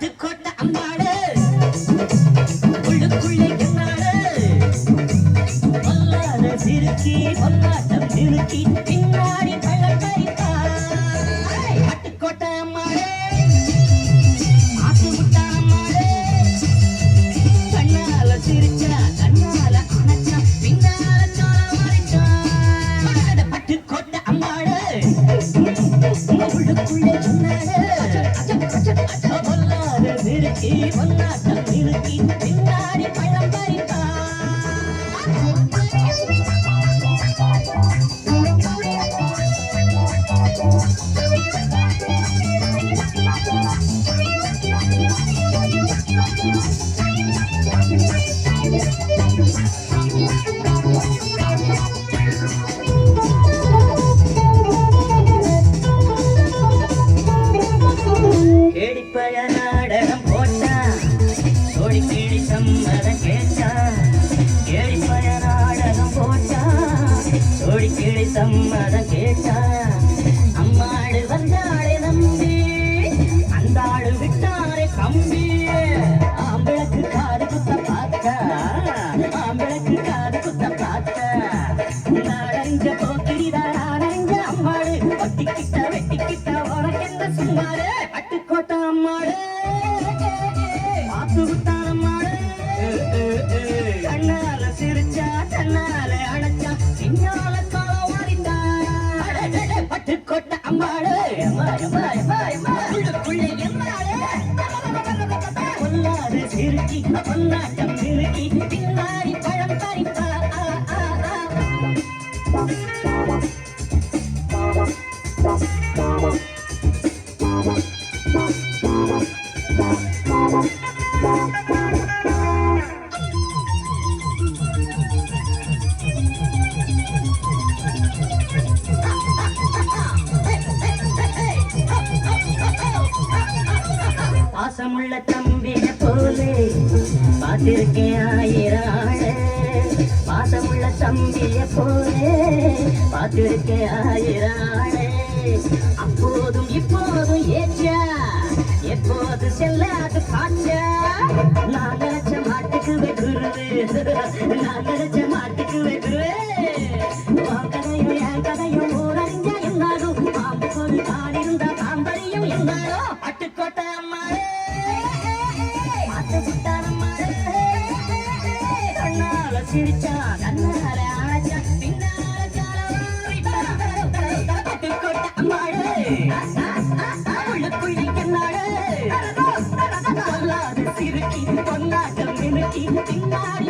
பட்டுக்கோட்டை அம்மாடு உள்ளுக்குள்ளே என்னாடு பொல்லாத சிறுக்கி பொல்லாட்டம் நிறுக்கி பின்னாடி பள்ளம் பறித்தாய் பட்டுக்கோட்டை அம்மாடு ஆத்து முட்டா அம்மாடு கண்ணால சிரிச்சா கண்ணால அணைச்சா பின்னால சோள மறைச்சா பட்டுக்கோட்டை அம்மாடு உள்ளுக்குள்ளே பொல்லாத சிறுக்கி பொல்லாட்டம் நிறுத்தி பின்னாடி பள்ளம் பறித்தாய் கேடிப்பய நாடகம் போட்டான் சோடி கேடி சம்மதம் கேட்டான் கேடிப்பய நாடகம் போட்டான் சோடி கேடி சம்மதம் கேட்டான் அம்மாடு வந்தாளே நம்பி அந்த ஆளு விட்டாரே கம்பி ஆம்பிளக்கு காது குத்த பார்த்தா ஆம்பிளக்கு காது குத்த பார்த்தா நாடஞ்ச போக்கிரிதான் நாடஞ்ச அம்மாடு ஒட்டிக்கிட்ட வெட்டிக்கிட்ட உனக்கெந்த சும்மாடு பட்டுக்கோட்டை அம்மாடு பார்த்து விட்டான் அம்மாடு கண்ணால சிரிச்சா தன்னால அணைச்சா சின்னால காலம் மாறிட்டான் பட்டுக்கோட்டை அம்மாடு உள்ளுக்குள்ளே எம்மாடு பொல்லாத சிறுக்கி பொல்லாட்டம் சிறுக்கி பின்னாடி பழம் பறிப்பா பாசமுள்ள தம்பிய போலே பார்த்திருக்கேன் ஆயிரம் ஆளு பாசமுள்ள தம்பிய போலே பார்த்திருக்கேன் ஆயிரம் ஆளு அப்போதும் இப்போதும் ஏற்றா எப்போது செல்லாது காற்றா நான் நினைச்ச மாட்டுக்கு வெகுருது நான் நினைச்ச மாட்டுக்கு வெகுரு கதையும் என் கதையும் ஊரறிஞ்சா என்னாலும் பாம்பு கொடி காணிருந்தா பாம்பறியும் என்னாலும் பட்டுக்கோட்டை அம்மாடு மாட்டு விட்டான் அம்மாடு கண்ணால சிரிச்சா கண்ணால அழைச்சா பின்னால பட்டுக்கோட்டை அம்மாடு உள்ளுக்குள்ளே என்னாடு பொல்லாத சிறுக்கி பொன்னாட்டம் நிறுக்கி பின்னாடி